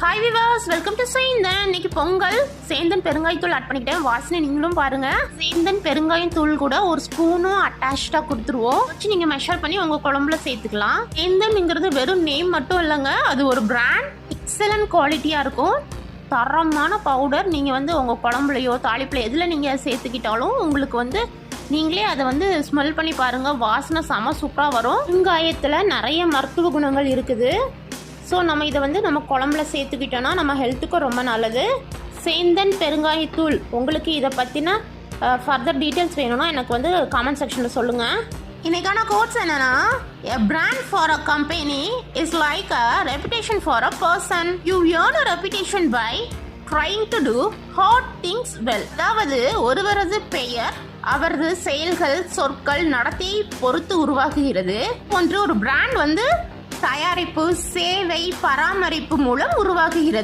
Hi விவாஸ், welcome to Senthan. இன்னைக்கு பொங்கல். சேந்தன் பெருங்காயத்தூள் ஆட் பண்ணிக்கிட்டேன். வாசனை நீங்களும் பாருங்க. சேந்தன் பெருங்காயம் தூள் கூட ஒரு ஸ்பூனும் அட்டாச்சா கொடுத்துருவோம். வச்சு நீங்க மெஷர் பண்ணி உங்க குழம்புல சேர்த்துக்கலாம். சேந்தன்ங்கிறது வெறும் நேம் மட்டும் இல்லைங்க, அது ஒரு பிராண்ட். எக்ஸலன்ட் குவாலிட்டியா இருக்கும். தரமான பவுடர். நீங்க உங்க குழம்புலையோ தாளிப்புல எதுல நீங்க சேர்த்துக்கிட்டாலும் உங்களுக்கு நீங்களே அதை ஸ்மெல் பண்ணி பாருங்க. வாசனை செம சூப்பராக வரும். வெங்காயத்தில் நிறைய மருத்துவ குணங்கள் இருக்குது. ஸோ நம்ம இதை நம்ம குழம்புல சேர்த்துக்கிட்டோன்னா நம்ம ஹெல்த்துக்கும் ரொம்ப நல்லது. சேந்தன் பெருங்காயத்தூள். உங்களுக்கு இதை பற்றின ஃபர்தர் டீட்டெயில்ஸ் வேணும்னா எனக்கு காமெண்ட் செக்ஷனில் சொல்லுங்கள். இன்னைக்கான கோட்ஸ் என்னன்னா, a brand for a company is like a reputation for a person. You earn a reputation by trying to do hard things well. அதாவது ஒருவரது பெயர் அவரது செயல்கள், சொற்கள், நடத்தையை பொறுத்து உருவாகுகிறது. போன்று ஒரு பிராண்ட் தயாரிப்பு, சேவை, பராமரிப்பு மூலம் உருவாகுகிறது.